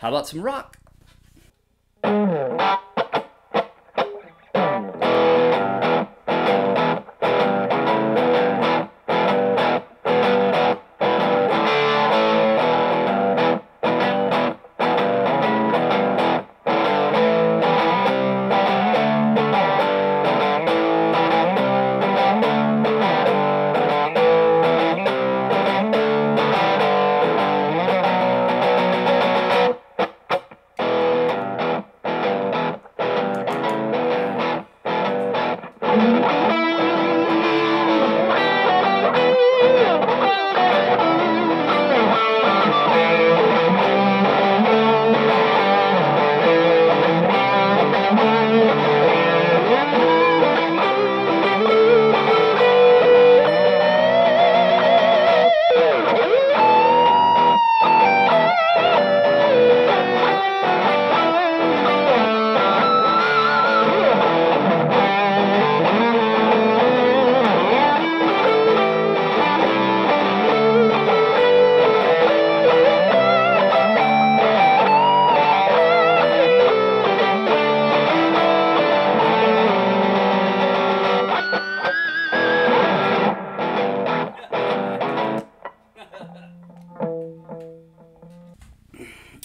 How about some rock?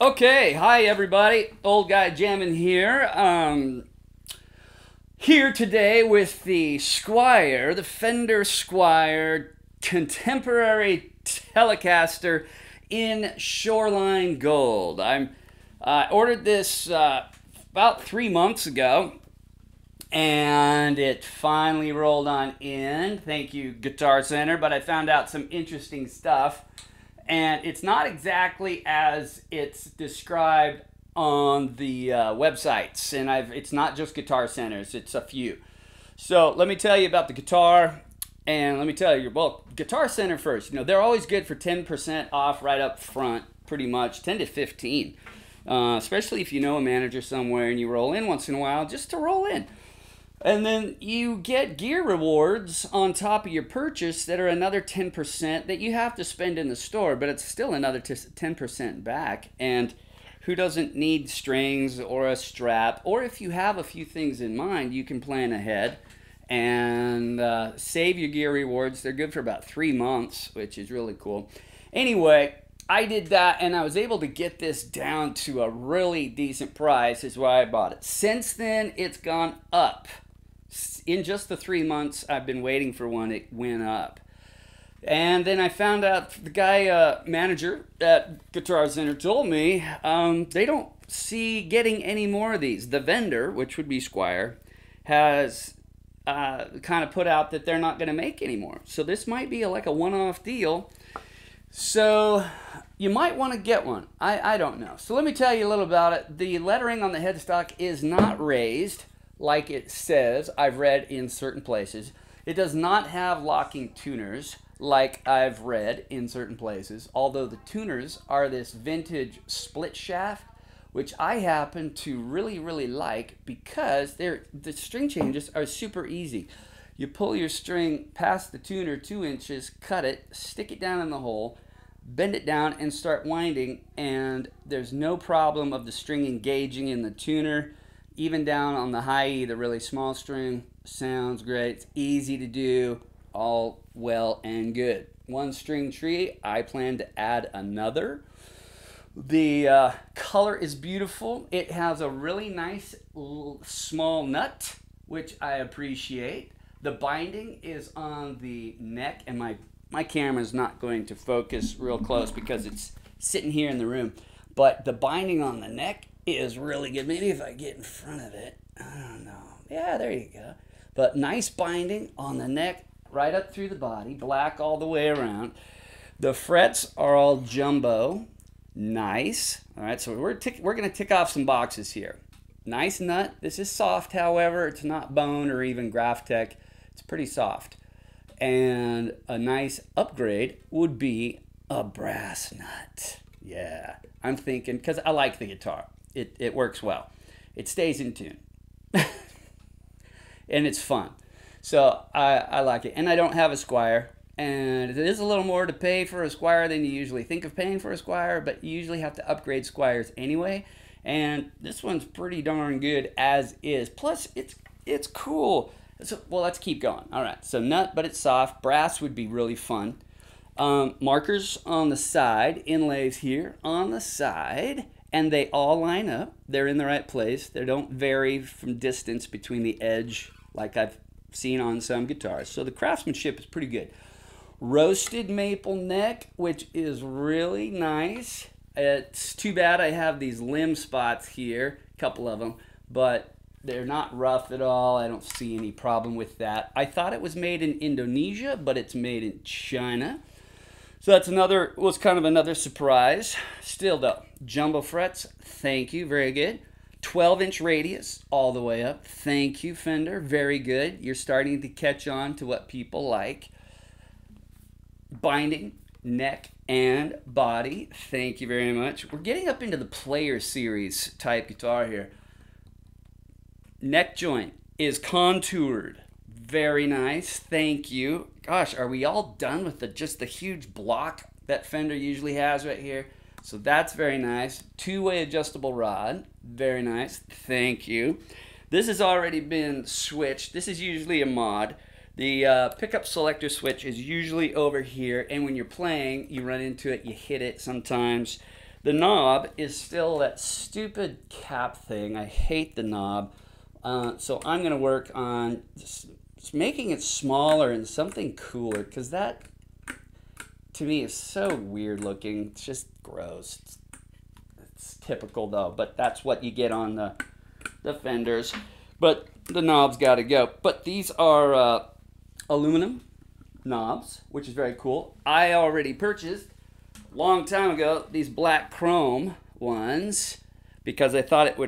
Okay, hi everybody. Old Guy Jammin' here. Here today with the Squier, the Fender Squier Contemporary Telecaster in Shoreline Gold. I ordered this about 3 months ago, and it finally rolled on in. Thank you, Guitar Center, but I found out some interesting stuff. And it's not exactly as it's described on the websites. And it's not just Guitar Centers, it's a few. So let me tell you about the guitar. And let me tell you, well, Guitar Center first. You know, they're always good for 10% off right up front, pretty much, 10 to 15. Especially if you know a manager somewhere and you roll in once in a while, just to roll in. And then you get gear rewards on top of your purchase that are another 10% that you have to spend in the store, but it's still another 10% back. And who doesn't need strings or a strap? Or if you have a few things in mind, you can plan ahead and save your gear rewards. They're good for about 3 months, which is really cool. Anyway, I did that, and I was able to get this down to a really decent price, is why I bought it. Since then, it's gone up. In just the 3 months I've been waiting for one, it went up. And then I found out the guy, manager at Guitar Center told me they don't see getting any more of these. The vendor, which would be Squier, has kind of put out that they're not going to make any more. So this might be like a one-off deal. So you might want to get one. I don't know. So let me tell you a little about it. The lettering on the headstock is not raised like it says. I've read in certain places. It does not have locking tuners like I've read in certain places, although the tuners are this vintage split shaft, which I happen to really like because the string changes are super easy. You pull your string past the tuner 2 inches, cut it, stick it down in the hole, bend it down, and start winding, and there's no problem of the string engaging in the tuner. Even down on the high E, the really small string, sounds great. It's easy to do, all well and good. One string tree, I plan to add another. The color is beautiful. It has a really nice small nut, which I appreciate. The binding is on the neck, and my camera's not going to focus real close because it's sitting here in the room. But the binding on the neck is really good. Maybe if I get in front of it, I don't know. Yeah, there you go. But nice binding on the neck, right up through the body, black all the way around. The frets are all jumbo. Nice. All right, so we're going to tick off some boxes here. Nice nut. This is soft, however. It's not bone or even Graphtec. It's pretty soft. And a nice upgrade would be a brass nut. Yeah, I'm thinking, because I like the guitar. It works well. It stays in tune. And it's fun. So I like it. And I don't have a Squier. And it is a little more to pay for a Squier than you usually think of paying for a Squier, but you usually have to upgrade Squiers anyway. And this one's pretty darn good as is. Plus, it's cool. So, well, let's keep going. All right, so nut, but it's soft. Brass would be really fun. Markers on the side, inlays here on the side, and they all line up. They're in the right place. They don't vary from distance between the edge like I've seen on some guitars. So the craftsmanship is pretty good. Roasted maple neck, which is really nice. It's too bad I have these limb spots here, a couple of them, but they're not rough at all. I don't see any problem with that. I thought it was made in Indonesia, but it's made in China. So that's was kind of another surprise. Still though, jumbo frets, thank you, very good. 12-inch radius all the way up. Thank you, Fender, very good. You're starting to catch on to what people like. Binding, neck, and body. Thank you very much. We're getting up into the player series type guitar here. Neck joint is contoured. Very nice. Thank you. Gosh, are we all done with just the huge block that Fender usually has right here? So that's very nice. Two-way adjustable rod. Very nice. Thank you. This has already been switched. This is usually a mod. The pickup selector switch is usually over here, and when you're playing, you run into it, you hit it sometimes. The knob is still that stupid cap thing. I hate the knob. So I'm going to work on just making it smaller and something cooler, because that, to me, is so weird looking. It's just gross. It's typical, though, but that's what you get on the Fenders. But the knob's got to go. But these are aluminum knobs, which is very cool. I already purchased, a long time ago, these black chrome ones, because I thought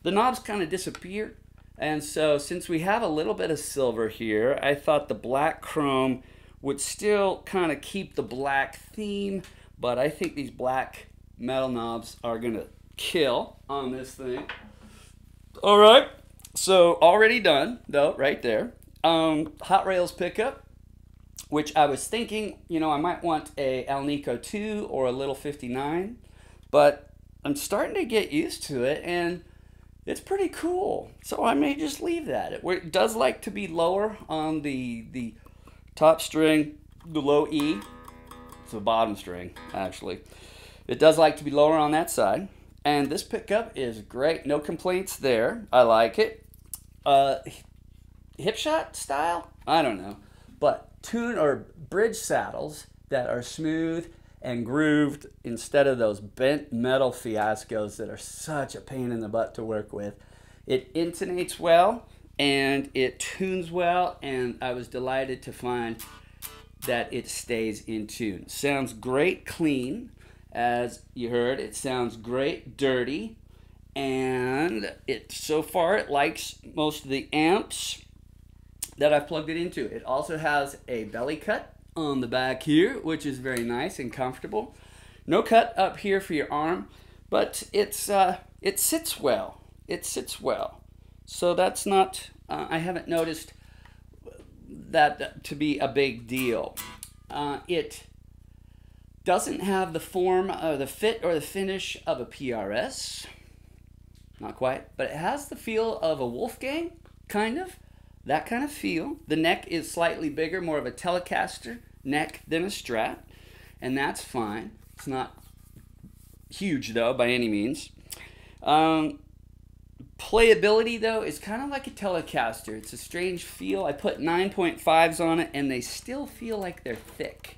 the knobs kind of disappear. And so since we have a little bit of silver here, I thought the black chrome would still kind of keep the black theme, but I think these black metal knobs are going to kill on this thing. All right, so already done, though, right there. Hot Rails pickup, which I was thinking, you know, I might want a Alnico 2 or a Little 59, but I'm starting to get used to it, and it's pretty cool. So I may just leave that. It does like to be lower on the top string, the low E. It's the bottom string, actually. It does like to be lower on that side. And this pickup is great. No complaints there. I like it. Hip shot style? I don't know. But tune or bridge saddles that are smooth and grooved instead of those bent metal fiascos that are such a pain in the butt to work with. It intonates well and it tunes well, and I was delighted to find that it stays in tune. Sounds great clean, as you heard. It sounds great dirty, and so far it likes most of the amps that I've plugged it into. It also has a belly cut on the back here, which is very nice and comfortable. No cut up here for your arm, but it sits well. It sits well. So that's not, I haven't noticed that to be a big deal. It doesn't have the form or the fit or the finish of a PRS. Not quite, but it has the feel of a Wolfgang, kind of. That kind of feel. The neck is slightly bigger, more of a Telecaster neck than a Strat, and that's fine. It's not huge, though, by any means. Playability, though, is kind of like a Telecaster. It's a strange feel. I put 9.5s on it, and they still feel like they're thick.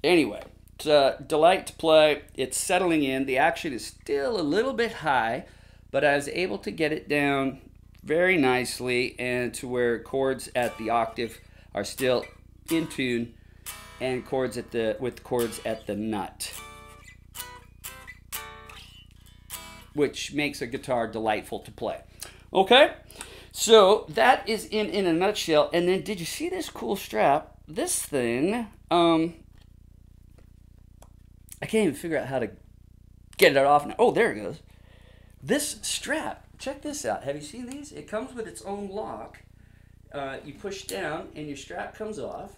Anyway, it's a delight to play. It's settling in. The action is still a little bit high, but I was able to get it down very nicely and to where chords at the octave are still in tune, and chords at with chords at the nut, which makes a guitar delightful to play. Okay, so that is in a nutshell. And then, did you see this cool strap? This thing, I can't even figure out how to get it off now. Oh, there it goes. This strap, check this out. Have you seen these? It comes with its own lock. You push down and your strap comes off.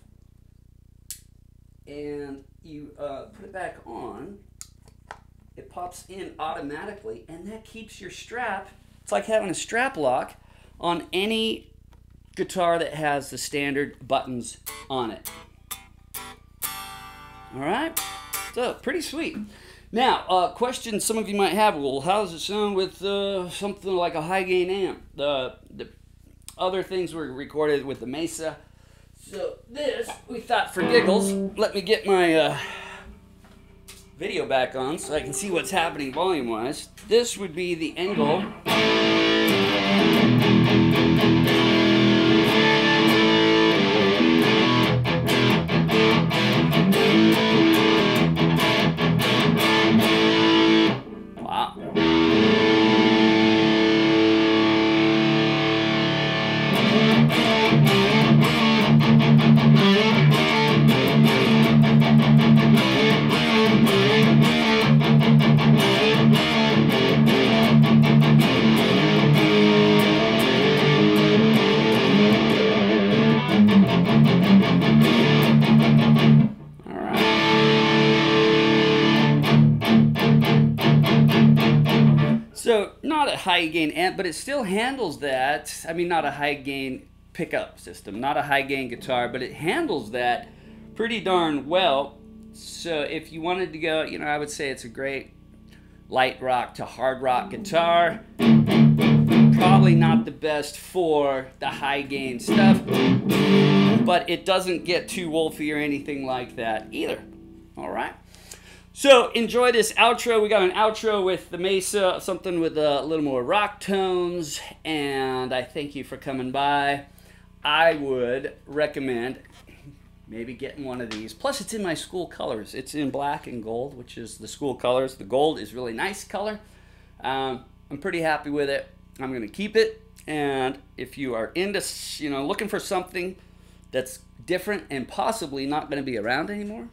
And you put it back on. It pops in automatically, and that keeps your strap. It's like having a strap lock on any guitar that has the standard buttons on it. All right, so pretty sweet. Now, question some of you might have, well, how does it sound with something like a high gain amp? The other things were recorded with the Mesa. So this, we thought for giggles, let me get my video back on so I can see what's happening volume-wise. This would be the Engel. Wow. So, not a high gain amp, but it still handles that. I mean, not a high gain pickup system, not a high gain guitar, but it handles that pretty darn well. So, if you wanted to go, you know, I would say it's a great light rock to hard rock guitar. Probably not the best for the high gain stuff, but it doesn't get too wolfy or anything like that either. All right. So enjoy this outro. We got an outro with the Mesa, something with a little more rock tones, and I thank you for coming by. I would recommend maybe getting one of these. Plus, it's in my school colors. It's in black and gold, which is the school colors. The gold is really nice color. I'm pretty happy with it. I'm going to keep it, and if you are into, you know, looking for something that's different and possibly not going to be around anymore,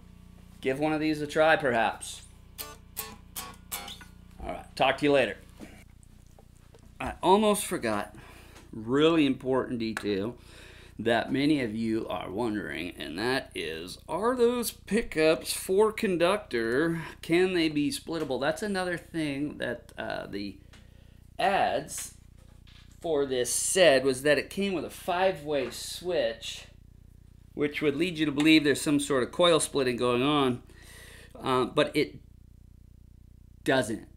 give one of these a try, perhaps. All right, talk to you later. I almost forgot, really important detail that many of you are wondering, and that is, are those pickups for conductor? Can they be splittable? That's another thing that the ads for this said, was that it came with a 5-way switch, which would lead you to believe there's some sort of coil splitting going on, but it doesn't.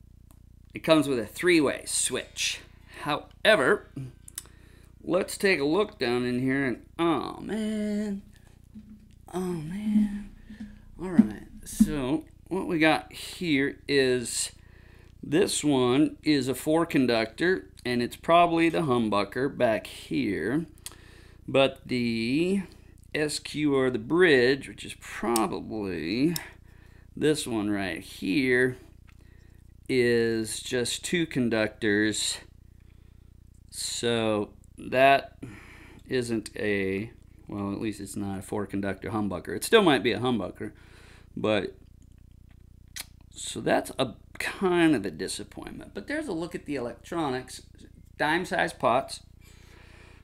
It comes with a 3-way switch. However, let's take a look down in here, and oh man, all right, so what we got here is, this one is a 4-conductor, and it's probably the humbucker back here, but the SQ, or the bridge, which is probably this one right here, is just 2 conductors. So that isn't a, well, at least it's not a 4-conductor humbucker. It still might be a humbucker, but so that's a kind of a disappointment. But there's a look at the electronics. Dime-sized pots,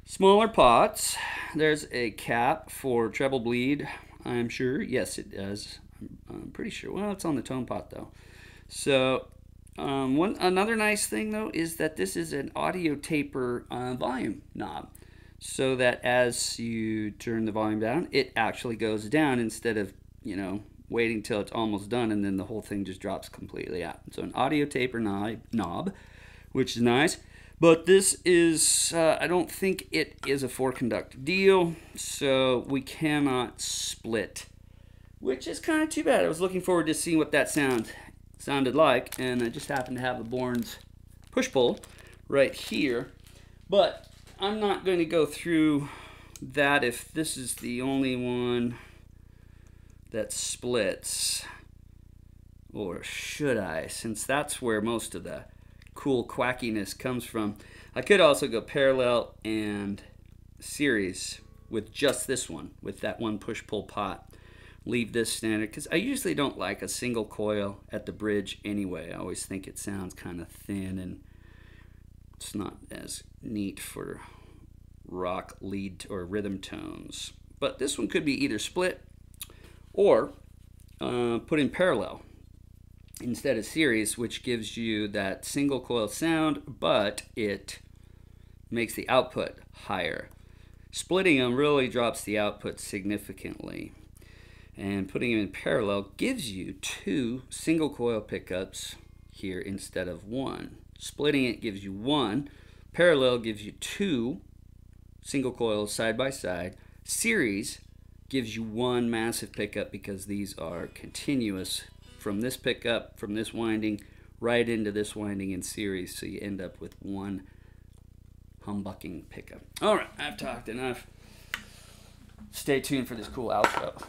smaller pots. There's a cap for treble bleed, I'm sure. Yes, it does. I'm pretty sure. Well, it's on the tone pot, though. So, another nice thing, though, is that this is an audio taper volume knob. So that as you turn the volume down, it actually goes down instead of, you know, waiting till it's almost done and then the whole thing just drops completely out. So an audio taper knob, which is nice. But this is, I don't think it is a 4-conductor deal, so we cannot split, which is kind of too bad. I was looking forward to seeing what that sounded like, and I just happened to have the Bourne's push-pull right here. But I'm not going to go through that if this is the only one that splits, or should I, since that's where most of the cool quackiness comes from. I could also go parallel and series with just this one, with that one push-pull pot. leave this standard because I usually don't like a single coil at the bridge anyway. I always think it sounds kind of thin and it's not as neat for rock lead or rhythm tones. But this one could be either split or put in parallel instead of series, which gives you that single coil sound, but it makes the output higher. Splitting them really drops the output significantly. And putting them in parallel gives you 2 single coil pickups here instead of 1. Splitting it gives you 1. Parallel gives you 2 single coils side by side. Series gives you 1 massive pickup because these are continuous from this pickup, from this winding, right into this winding in series. So you end up with 1 humbucking pickup. All right, I've talked enough. Stay tuned for this cool outro.